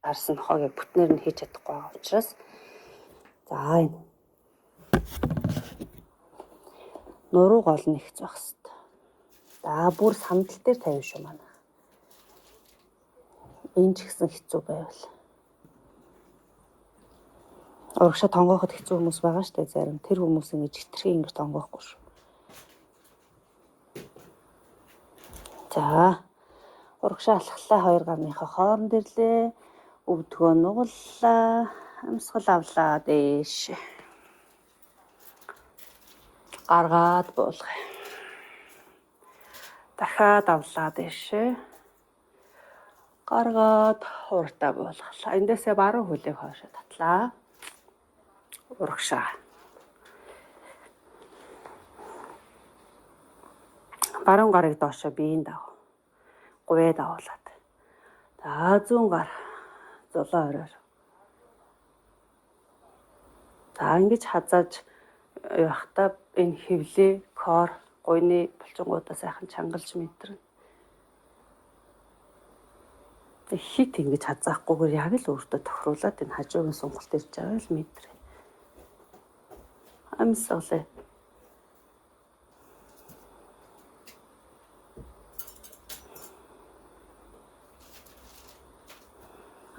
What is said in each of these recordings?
харсан нохоог бүтнээр нь хийж чадахгүй байгаа учраас за энэ нуруу гол нь их зах хэвээр. За бүр сандал дээр тавина шүү манай. Энэ ч гэсэн хэцүү байвал. Урагшаа тонгооход хэцүү хүмүүс байгаа шүү дээ зарим. Тэр хүмүүс ингэж хитрхи ингэж тонгоохгүй шүү. За урагшаа алхлаа 2 гарныхаа хооронд ирлээ. Өвдгөө нугаллаа. Амьсгал авлаа дээш. Гаргаад буулгая. Дахиад авлаа дээш. Гаргаад уртаа буулгалаа. Эндээсээ баруун хөлийг хоошо татлаа. Урагшаа. Баруун гарыг доошо биеийн дав. Говьд авуулаад. За зүүн гар зулаа ороор. За ингэж хазааж явахдаа энэ хөвлөө, кор, гуйны булчингуудаа сайхан чангалж мэдрэнэ. Хит ингэж хазаахгүйгээр яг л өөртөө тохируулаад энэ хажуугийн сонголт ирж байгаа л мэдрээ. Амьсгалаа.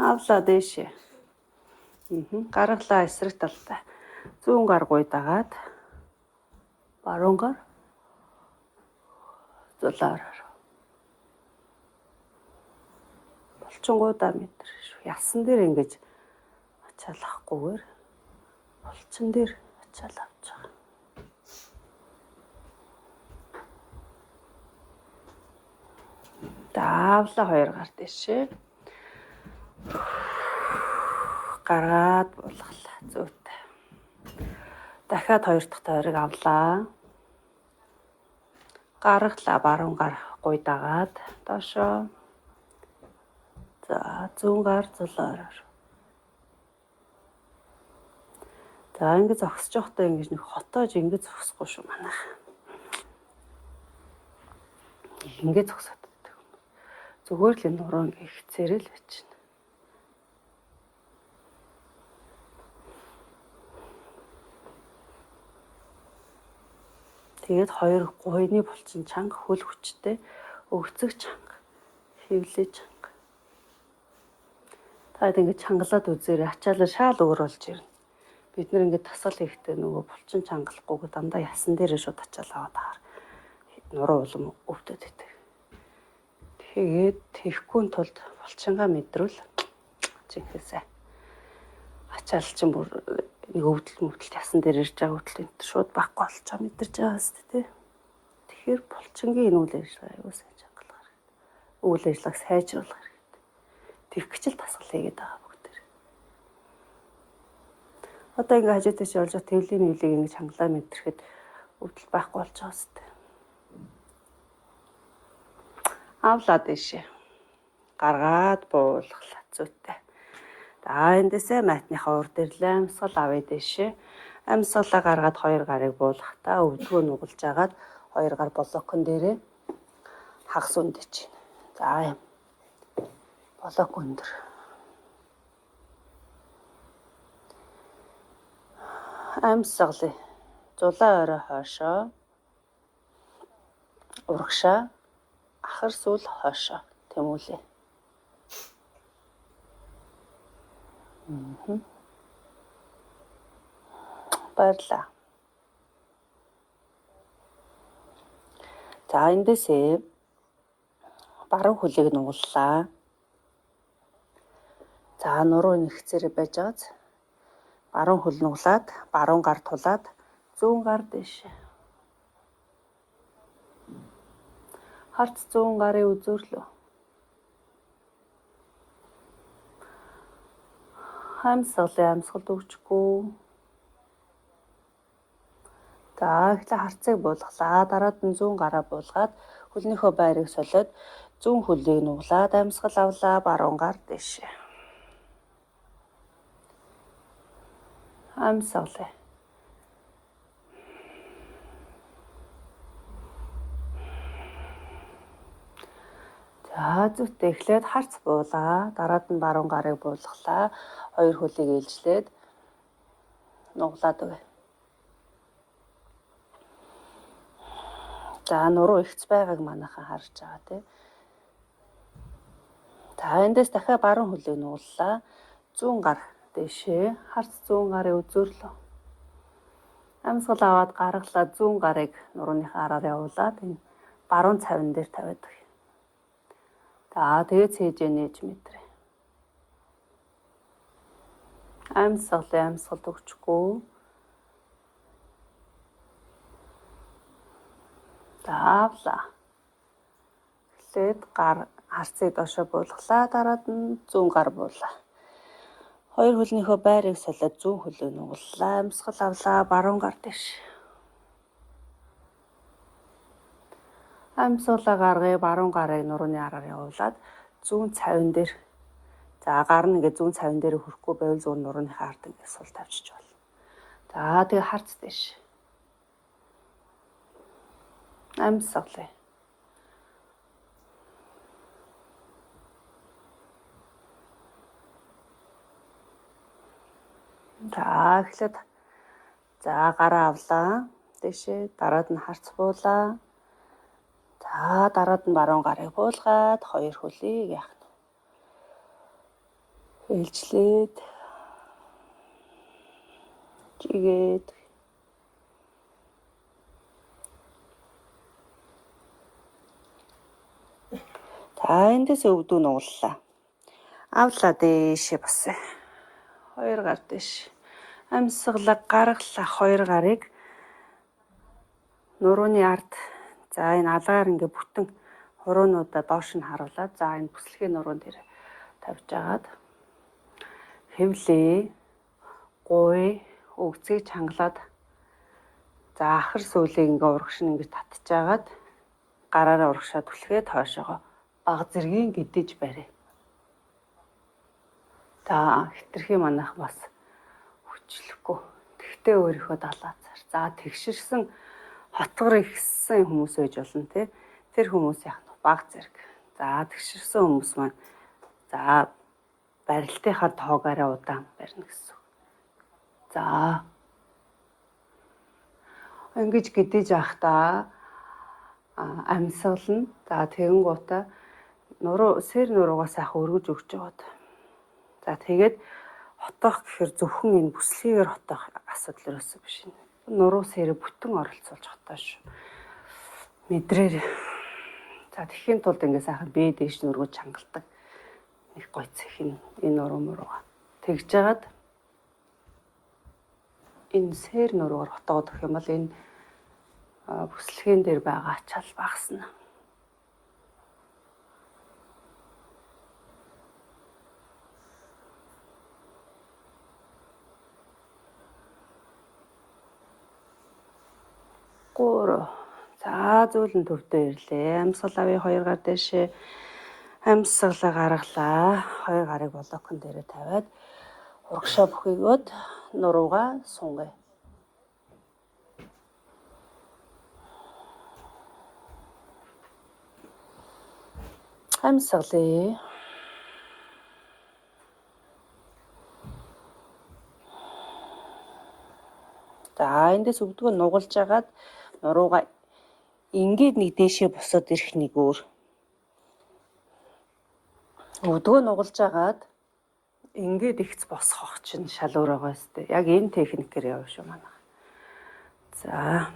Авлаа дээшээ. Гаргалаа эсрэг талтай. Зүүн гар гуйдагаад баруун гар зулаараар. Булчингуудаа мэдэрч шүү. Ялсан дээр ингэж ачаалахгүйгээр булчин дээр ачаал авч байгаа. Давлаа 2 гар дэшээ. Гаргаад буулгалаа зүйтэй. Дахиад 2 дахь тойрог авлаа. Гаргалаа баруун гар гуйдагаад доошоо. За зүүн гар зулаараар. За ингэ зогсож явахдаа ингэж нэг хотоож ингэ зогсохгүй шүү манайх. Ингэ зогсоод байдаг. Зүгээр л энэ нуруу ингэ ихцээрэл байж. Тэгээд 2 гуйны булчин чанга хөл хүчтэй өвцөг чанга хөвлөө чанга. Таад ингэ чангалаад үзээрэй. Ачаалал шаал өөр болж ирнэ. Бид нэр ингэ тасгал хийхдээ нөгөө булчин чангалахгүйгээ дандаа ясан дээрээ шууд ачаал аваад байгаа. Нуруу улам өвдөд идэг. Тэгээд тэхгүй тулд булчингаа мэдрүүл жинхэнэсээ. Ачаал чинь бүр нэг өвдөл ясан дээр ирж байгаа өвдөл энэ шууд баггүй болж байгаа мэдэрч байгаа хэвчээ тий. Тэгэхээр булчингийн энэ үйл ажиллагаа аюул сайн чангалах хэрэгтэй. Үйл ажиллагааг сайжруулах хэрэгтэй. Тэгэх л тасгал хийгээд байгаа бүгдээр. Одоо ингэ хажуутай чи болж тэвлийн нэвлийг ингэ чангалаа мэдрэхэд өвдөл байхгүй болж байгаа хэвчээ. Авлаа дэшээ. Гаргаад буулгалаа зүйтэй. За эндээсээ матныхаа урд ирлээ. Амьсгал авъя дэшээ. Амьсгалаа гаргаад 2 гарыг буулгахдаа өвдгөө нугалж агаад 2 гар блокон дээрээ хагас үндэж байна. За блок өндөр. Амьсгалаа. Зулаа орой хоошоо. Урагшаа. Ахар сүүл хоошоо. Тэмүүлээ. Баярлаа. За эндээсээ баруун хөлийг нугаллаа. За нуруу нэгцээрээ байж байгааз баруун хөл нуглаад баруун гар тулаад зүүн гар дэш. Харц зүүн гарын үзүүрлөө. Амьсгалд өгчгүй. За эхлээ харцыг буулгалаа. Дараад нь зүүн гараа буулгаад хөлнийхөө байрыг солиод зүүн хөлийг нуглаад амьсгал авлаа баруун гар дэш. Амьсгалаа. За зүйтэй эхлээд харц буулаа. Дараад нь баруун гарыг буулгалаа. Хоёр хөлийг ээлжлээд нуглаад өгье. За нуруу ихц байгааг манайхан харж байгаа тийм. За эндээс дахиад баруун хөлийг нуглалаа. 100 гар дэшээ харц 100 гарын үзүүрлөө. Амьсгал аваад гаргалаа 100 гарыг нурууныхаа араар явуулаад энэ баруун цавин дээр тавиад өгье. За тэгээд цээжээ нээж мэдрээ. Амьсгалд өгчихгүй. За авлаа. Эхлээд харцыг доошоо буулгалаа. Дараад нь 100 гар буулаа. Хоёр хөлнийхөө байрыг солиод 100 хөлөг нуглалаа. Амьсгал авлаа. Баруун гар дэш. Амьсгалаа гаргая. Баруун гарыг нурууны араар явуулаад 100 цавин дээр. За гар нь ингээд 100 цавин дээр хүрэхгүй байвал зүүн нурууныхаа ард ингээд сул тавьчих болно. За тэгээ харц дэш. Амьсгалаа. За эхлээд гараа авлаа. Дэшээ дараад нь харц буулаа. За дараад нь баруун гарыг буулгаад хоёр хөлийг яах нь. Ээлжлээд чигээд за эндээс өвдөө нуглалаа. Авлаа дэшээ босъё. Хоёр гар дэш. Амьсгалаа гаргалаа хоёр гарыг нурууны ард. За энэ алгаар ингээ бүтэн хуруунуудаа доош нь харуулад за энэ бүслэгийн нуруунд дээр тавьж агаад хэвлээ, гуй, өгцгийг чангалаад за ахар сүүлийг ингээ урагш нь ингээ татчихагаад гараараа урагшаад түлхээд хойшоогоо бага зэргийн гидэж барь. За хитрхи манайх бас хүчлэхгүй. Тэгтээ өөрийнхөө далаацаар. За тэгшэрсэн хотгор ихсэн хүмүүс байж болно тий. Тэр хүмүүс яах нь баг зэрэг. За тэгшэрсэн хүмүүс маань за барилтынхаа тоогоороо удаан барьна гэсэн. За ингэж гидэж явахдаа амьсгал нь за тэгэнгуутаа сэр нуруугаа сайхан өргөж өгч жагаад. За тэгээд хотоох гэхээр зөвхөн энэ бүслэгээр хотоох асуудал ерөөсөө биш. Нуруу сэрэ бүтэн оролцуулж хотоо шүү. Мэдрээр. За тэхийн тулд ингээ сайхан бие дээш нургууд чангалдаг. Нэг гой цэх энэ нуруу мурууга. Тэгж жагаад энэ сэр нуруугаар хотоод өгөх юм бол энэ бүслэгийн дээр байгаа ачаал багасна. За зөөлөн төвдөө ирлээ. Амьсгал авъя хоёр гар дэшээ. Амьсгалаа гаргалаа. Хоёр гарыг блокон дээрээ тавиад урагшаа бүхийгөөд нуруугаа сунгая. Амьсгалаа. За эндээс өвдгөө нугалж агаад нуруугаа ингээд нэг дээшээ босоод ирэх нэг өөр. Өвдгөө нугалж агаад ингээд ихц босгох чинь шал өөр байгаа сте. Яг энэ техникээр явна шүү манай. За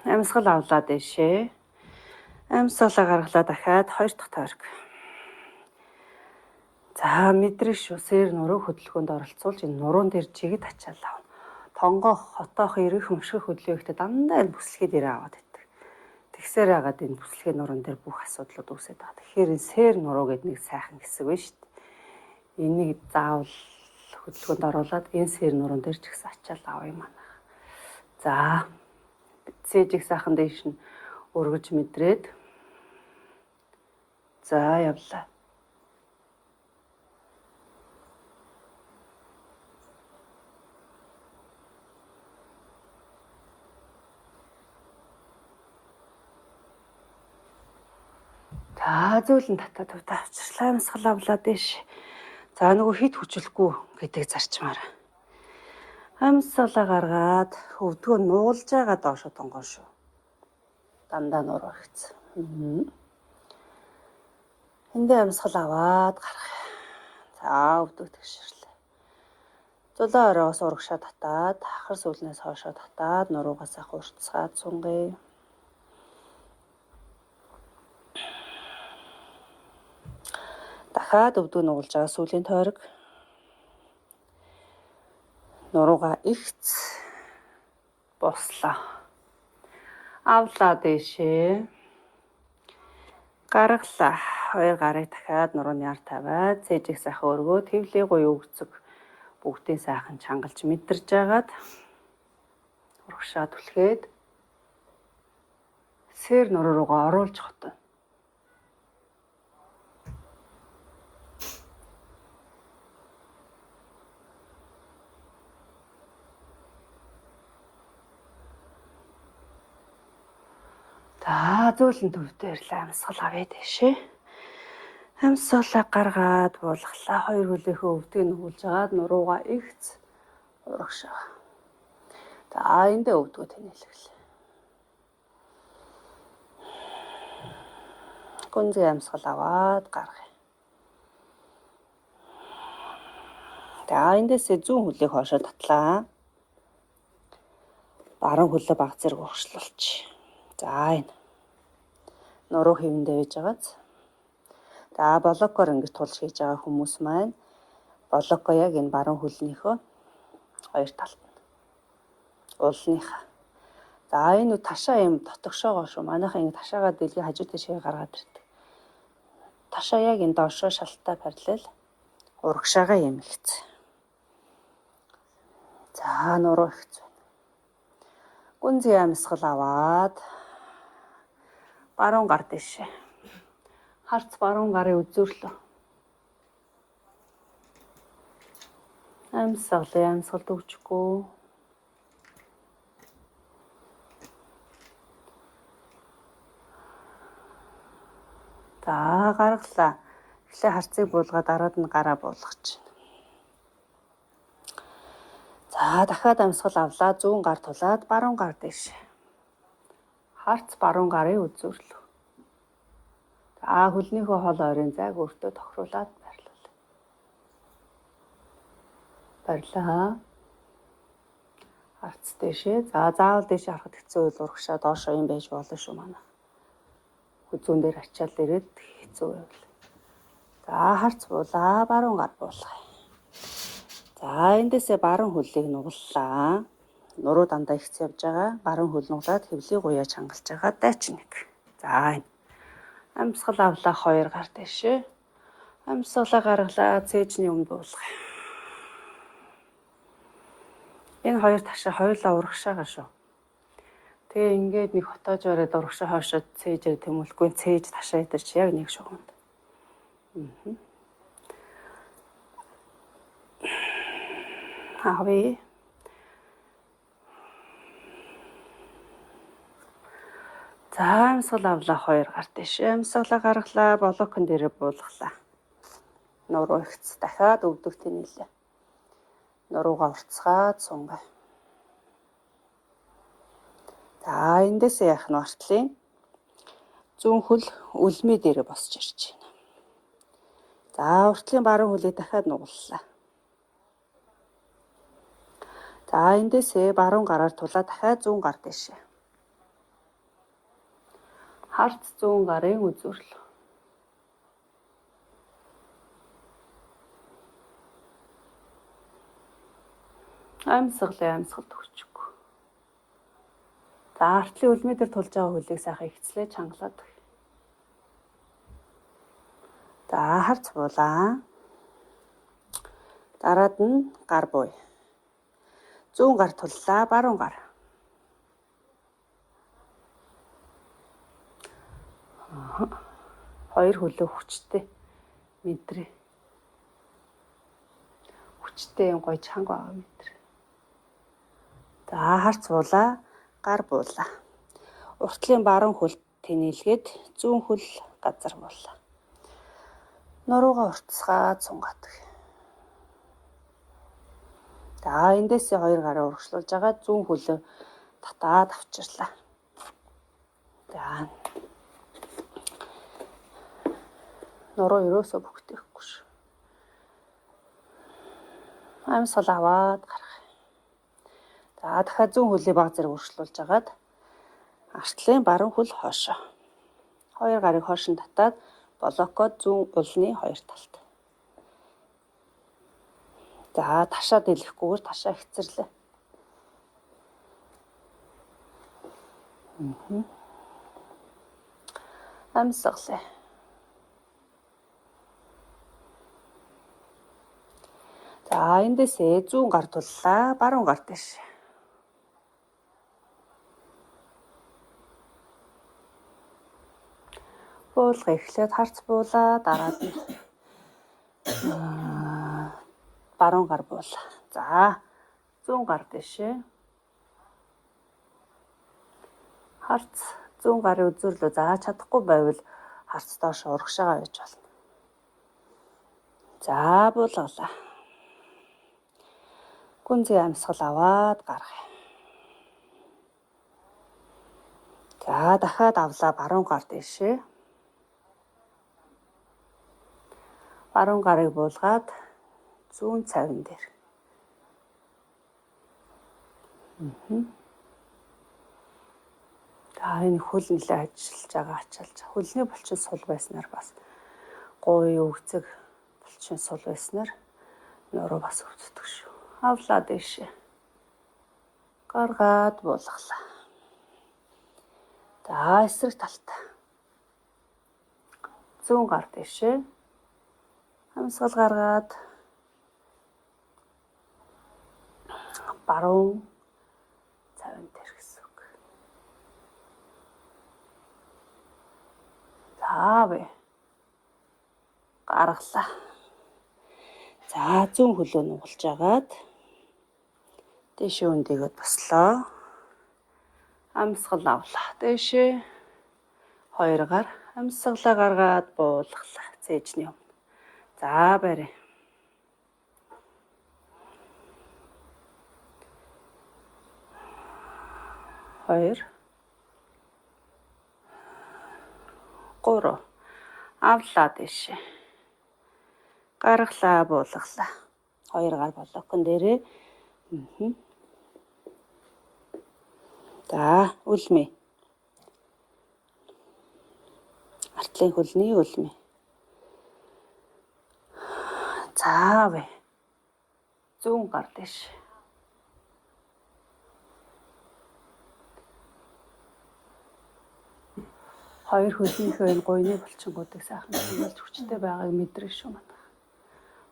амьсгал авлаа дэшээ. Амьсгалаа гаргалаа дахиад хоёр дахь тойрог. За мэдрээ шүү. Сэр нуруу хөдөлгөөнд оролцуулж энэ нуруун дээр жигэд ачаал авна. Тонгоох, хотоох, эргэх, өмшгөх хөдөлгөөнтэй дандаа энэ бүслэгээ дээр аваад идэх. Тэгсээр хагаад энэ бүслэгийн нуруунд дээр бүх асуудлууд үүсээд байгаа. Тэгэхээр энэ сэр нуруу гэдэг нэг сайхан хэсэг байна шүү дээ. Энийг заавал хөдөлгөөнд оруулаад энэ сэр нуруунд дээр ч гэсэн ачаал авъя манайх. За цээжиг сайхан дэш нь өргөж мэдрээд за явлаа. За зөөлөн татаад өвдө авчирчлаа амсгал авлаа дэш. За нөгөө хит хүчлэхгүй гэдэг зарчмаар. Амсгалаа гаргаад өвдгөө нуулж байгаа доошо тонгон шүү. Дандаа нуур багцсан. Эндээ амсгал аваад гарах. За өвдгөө тэгшэрлээ. Зулаа ороос урагшаа татаад, хахар сүүлнээс хоошоо татаад, нуруугаас ах уртцгаад сунгаа. Дахиад өвдгөө нуулж байгаа сүүлийн тойрог. Нуруугаа ихц бослоо. Авлаа дэшээ. Гаргалаа. Хоёр гарыг дахиад нурууны ар тавиад цээжих сайхан өргөө твлийн гоё өгцөг бүгдийн сайхан чангалж мэдэрж агаад урагшаа түлхээд сэр нуруу руугаа оруулж хотно. За зөөлөн төвдөөрлээ амсгал авъя дэшээ. Амсгалаа гаргаад буулгалаа. Хоёр хөлөөхөө өвдгийг нүүлж агаад нуруугаа ихц урагшаа. За эндээ өвдгөө тэнэлгэлээ. Гүнзгий амсгал аваад гаргая. За эндээсээ зүүн хөлийг хоошоо татлаа. Баруун хөлөө баг зэрэг урагшлуулчих. За энэ нуруу хэвэндээ байж байгааз. За блокоор ингэж тулж хийж байгаа хүмүүс маань блокоо яг энэ баруун хөлнийхөө хоёр талд нь уулныхаа. За энэ ташаа юм дотогшоогоо шүү. Манайхаа ингэ ташаагаа дэлгийн хажуу тишээ гаргаад ирдэг. Ташаа яг энэ доошоо шалттай параллел урагшаага юм ихц. За нуруу ихц байна. Гүнзгий амсгал аваад баруун гар дэшээ. Харц баруун гарын үзүүрлөө. Амсгалд өгчихгүй. За гаргалаа. Эхлээ харцыг буулгаад дараад нь гараа буулгаж байна. За дахиад амсгал авлаа. Зүүн гар тулаад баруун гар дэшээ. Харц баруун гарын үзүүрлөө. За хөлнийхөө хол ойрын зайг өөртөө тохируулаад барилуул. Барилаа. Харц дэшээ. За заавал дэшээ харахад хэцүү үйл урагшаа доошоо юм байж болно шүү манай. Зүүн дээр ачаал ирээд хэцүү байвал. За харц буулаа. Баруун гар буулгая. За эндээсээ баруун хөлийг нугаллаа. Нуруу дандаа ихц явж байгаа. Баруун хөл нуглаад хэвлийг гуяа чангалж байгаа дайч нэг. За энэ амсгал авлаа 2 гар дэшээ. Амсгалаа гаргалаа. Цээжний өмнө буулгая. Энэ хоёр ташаа хоёулаа урагшаага шүү. Тэгээ ингээд нэг хотоож ороод урагшаа хоошоод цээжээр тэмүүлэхгүй цээж ташаа идэрч яг нэг шугамд. Ави. За амсгал авлаа 2 гар дэшээ. Амсгалаа гаргалаа. Блокон дээрээ буулгалаа. Нуруу ихц дахиад өвдөх тэнэлээ. Нуруугаа уртцгаад сунгаа. За эндээсээ яах нь артлын зүүн хөл үлмээ дээрээ босч ирж байна. За уртлын баруун хөлийг дахиад нугаллаа. За эндээсээ баруун гараар тулаад дахиад зүүн гар дэшээ. Харц зүүн гарын үзүүрлөө. Амсгалд өгчихгүй. За артлын үлмээ дээр тулж байгаа хөлийг сайхан ихцлээ чангалаад. За харц буулаа. Дараад нь гар бууй. Зүүн гар туллаа, баруун гар. Хоёр хөлөө хүчтэй мэдрээ. Хүчтэй юм гоё чанга байгаа мэдрээ. За харц буулаа, гар буулаа. Уртлын баруун хөл тэнэлгээд зүүн хөл газар буулаа. Нуруугаа уртсгаад сунгаад. За эндээсээ хоёр гараа урагшлуулж байгаа зүүн хөлөө татаад авчирлаа. За нуруу ерөөсөө бүгдээхгүй шүү. Амьсгал аваад гарах. За дахиад зүүн хөлөө баг зэрэг урагшлуулж агаад артлын баруун хөл хоошоо. Хоёр гарыг хоош нь татаад блокод зүүн улны хоёр талд. За ташаа дэлгэхгүйгээр ташаа хэцэрлээ. Амьсгалаа. За эндээсээ зүүн гар туллаа, баруун гар дэш. Буулга эхлээд харц буулаа, дараад нь баруун гар буулаа. За зүүн гар дэшээ. Харц зүүн гарын үзүүрлөө зааж чадахгүй байвал харц доош урагшаага байж болно. За буулгалаа. Гүнзгий амьсгал аваад гаргая. За дахиад авлаа баруун гар дэшээ. Баруун гарыг буулгаад зүүн цавин дээр. За энэ хөл нэлээ ажиллаж байгаа ачаалж. Хөлний булчин сул байснаар бас гуй өвцөг булчин сул байснаар нуруу бас өвддөг шүү. Авлаа дэшээ. Гаргаад буулгалаа. За эсрэг талтай. Зүүн гар дэшээ. Амьсгал гаргаад баруун цавин дээр гэсэн үг. За бай. Гаргалаа. За зүүн хөлөө нугалж агаад дэшээ өндөгөөд бослоо. Амьсгал авлаа. Дэшээ хоёр гар амьсгалаа гаргаад буулгалаа. Цээжний өмнө. За барь. Хоёр. Гурав. Авлаа дэшээ. Гаргалаа буулгалаа. Хоёр гар блокон дээрээ. За үлмээ. Артлын хөлний үлмээ. За бай. Зүүн гар дэш. Хоёр хөлнийхөө энэ гойны булчингуудыг сайхан хэмжиж хүчтэй байгааг мэдрэх шүү маа.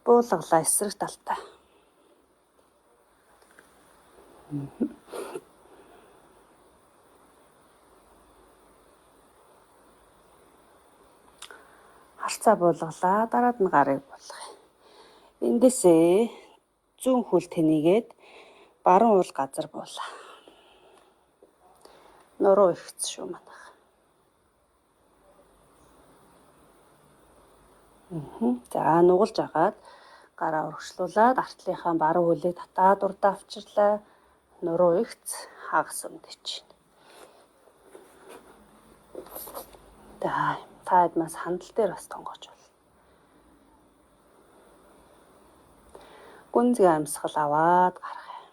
Буулгалаа эсрэг талтай. Харцаа буулгалаа, дараад нь гарыг буулгая. Эндээсээ зүүн хөл тэнийгээд баруун уул газар буулаа. Нуруу ихц шүү манайх. За нугалж агаад гараа урагшлуулад артлынхаа баруун хөлийг татаад урдаа авчирлаа. Нуруу ихц хагас өмдөж байна. Та эдмээс хандал дээр бас тонгооч бол. Гүнзгий амьсгал аваад гаргая.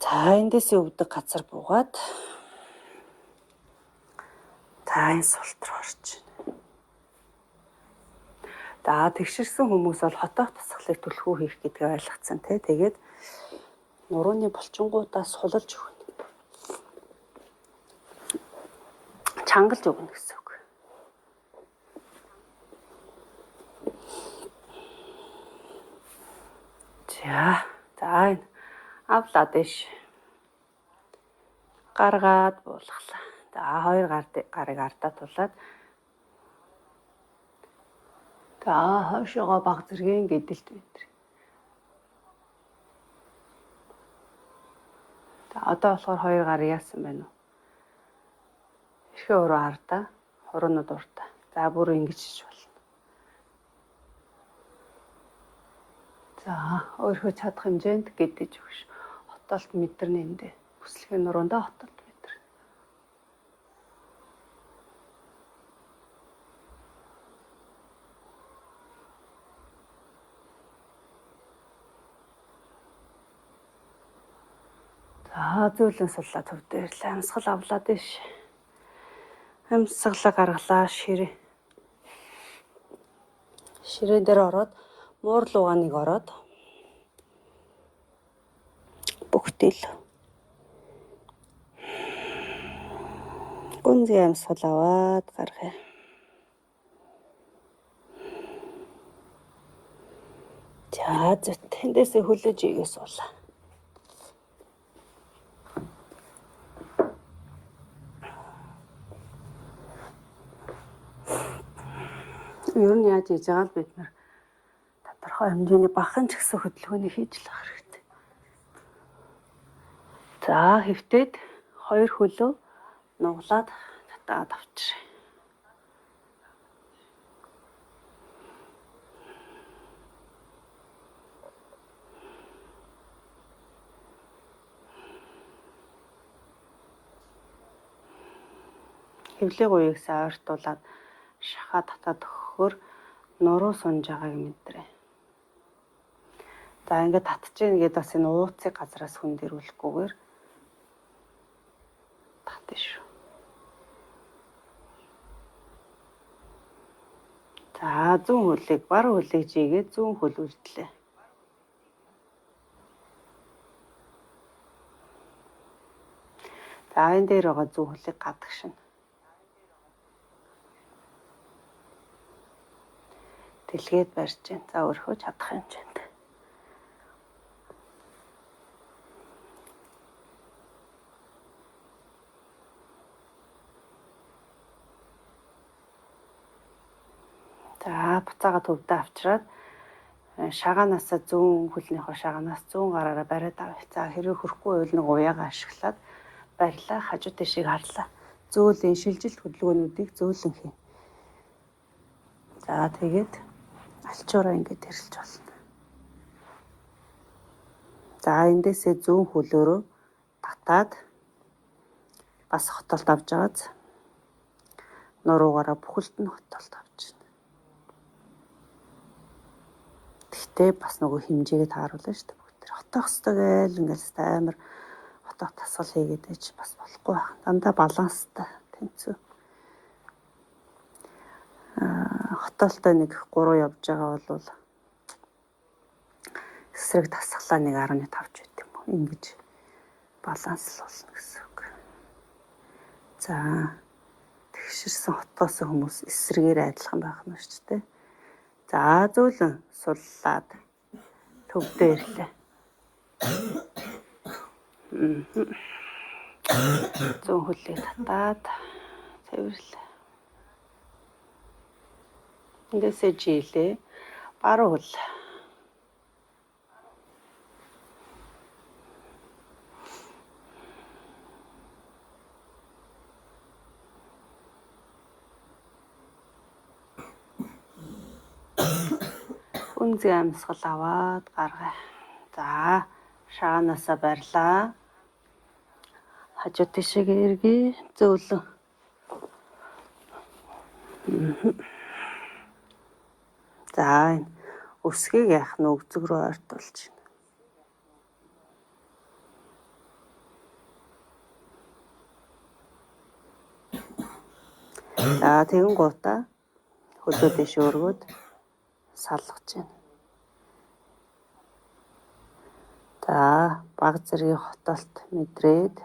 За эндээсээ өвдөг газар буугаад энэ султ руу орж байна. За тэгшэрсэн хүмүүс бол хотоох тасгалыг түлхүү хийх гэдгийг ойлгоцсон тий. Тэгээд нурууны булчингуудаас сулалж өгнө. Чангалж өгнө гэсэн үг. За энэ авлаа дэш. Гаргаад буулгалаа. За хоёр гарыг ардаа тулаад хойшоогоо баг зэргийн гэдэлт байдаг. Одоо болохоор 2 гар яасан байна уу? Эрхээ уруу хардаа, хуруунууд уртаа. За бүр ингэж хийж болно. За өөрөө чадах хэмжээнд гэдэж өгш. Хотолт мэдэрнэ эндээ. Бүслэгийн нуруундаа хотолт мэдэр. За зөөлөн суллаа төв дээр л амьсгал авлаа дэш. Амьсгалаа гаргалаа ширээ. Ширээ дээр ороод муурлууганыг ороод бүгтэл гүнзгий амьсгал аваад гаргая. За зөт тэндээсээ хүлээж ийгээс суулаа. Ер нь яаж хийж байгаа л бид нар тодорхой хэмжээний бахан ч гэсэн хөдөлгөөнийг хийж л авах хэрэгтэй. За хэвтээд 2 хөлөө нуглаад татаад авчираа. Хэвлэг уяг сайн ойртуулаад шахаа татаад өгөхөөр нуруу сунж байгааг мэдрээ. За ингээд татчихээн гээд бас энэ ууцыг газраас хүн дэрүүлэхгүйгээр татна шүү. За 100 хөлийг баруун хөлийг жигээд 100 хөл үлдлээ. За энэ дээр байгаа 100 хөлийг гадагшина. Дэлгээд барьж байна. За өөрөө чадах хэмжээнд. За буцаага төвдөө авчираад шагаанаас 100 хөлнийхөө шагаанаас 100 гараараа бариад авъя. За хэрвээ хөрөхгүй байвал нэг уяагаа ашиглаад барилаа, хажуу дэшийг харлаа. Зөөлөн шилжилт хөдөлгөөнүүдийг зөөлөн хий. За тэгээд алчуураа ингэж хэрэлж болно. За эндээсээ 100 хөлөөрөө татаад бас хотолт авч байгааз нуруугаараа бүхэлд нь хотолт авч байна. Гэхдээ бас нөгөө хэмжээгээ тааруулна шүү дээ. Бүгд хотоох ёстой гээл ингээл амар хотоох тасгал хийгээд байж бас болохгүй байна. Дандаа баланстай тэнцүү. Хотоолтой нэг 3 явж байгаа бол эсрэг тасглаа 1.5 ч байт юм уу. Ингэж баланслуулна гэсэн үг. За тэгшэрсэн хотоосон хүмүүс эсрэгээр адилхан байх нь шүү дээ. За зөөлөн суллаад төвдөө ирлээ. 100 хөлийг татаад цэвэрлээ. Эндээсээ жилээ. Баруун хөл. Гүнзгий амьсгал аваад гаргая. За шаанаасаа барьлаа. Хажуу тишээ эргий зөөлөн. За энэ өсгийг яах нь өгзөг рүү ойртуулж байна. За тэгэн гутаа хөлөө дэш өргөд салгаж байна. За баг зэргийн хотолт мэдрээд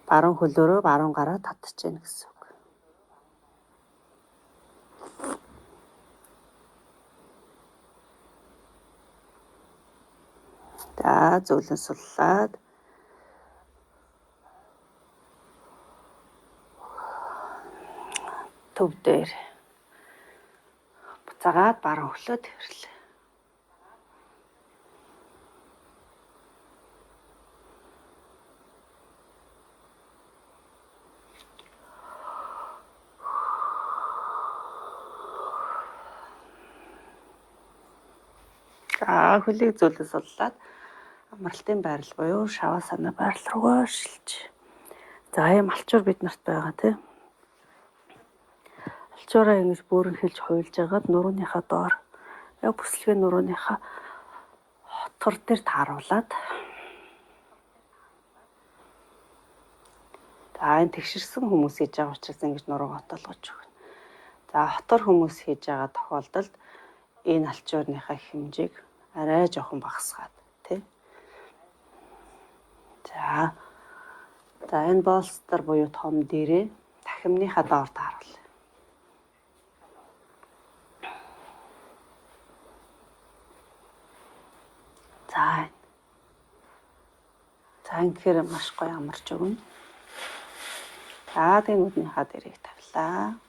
баруун хөлөөрөө баруун гараа татж байна гэсэн үг. За зөөлөн суллаад төв дээр буцаагаад баруун хөлөө тэрвэрлээ. За хөлийг зүйлээс суллаад амралтын байрал буюу шаваа санаа байрал руугаа шилж. За ийм алчуур бид нарт байгаа тийм. Алчуураа ингэж бөөрөнхөлж хуйлж агаад нурууныхаа доор яг бүслэгийн нурууныхаа хотгор дээр тааруулаад за энэ тэгшэрсэн хүмүүс хийж байгаа учраас ингэж нуруугаа отолгож өгнө. За хотор хүмүүс хийж байгаа тохиолдолд энэ алчуурныхаа хэмжээг арай жоохон багасгаад тий. За энэ болстер буюу том дээрээ дахимныхаа доор тааруул. За ингэхээр маш гоё амарч өгнө. За тэгээ нүднийхаа дээрийг тавилаа.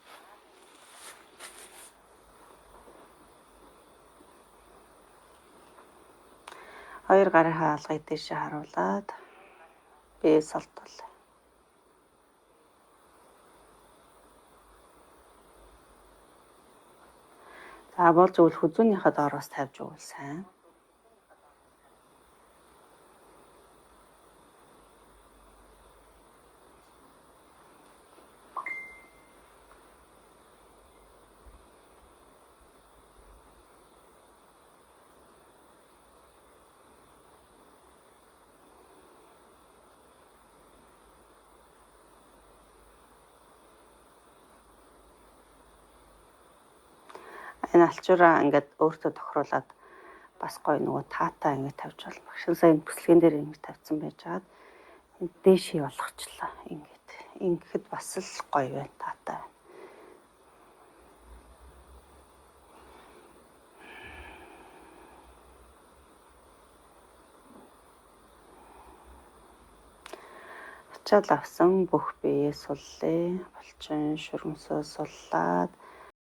Хоёр гарын хаалгыг дээшээ харуулад бие солтол. За болж өгвөл хүзүүнийхээ доороос тавьж өгвөл сайн. Энэ алчуураа ингээд өөртөө тохируулаад бас гоё нөгөө таатаа ингээд тавьж бол багш сайн бүслэгэн дээр ингээд тавьсан байжгаад дээшээ болгочлаа ингээд. Ингээд бас л гоё байна таатай. Ачаал авсан бүх биеэ суллээ. Булчин шүрмсөө суллаад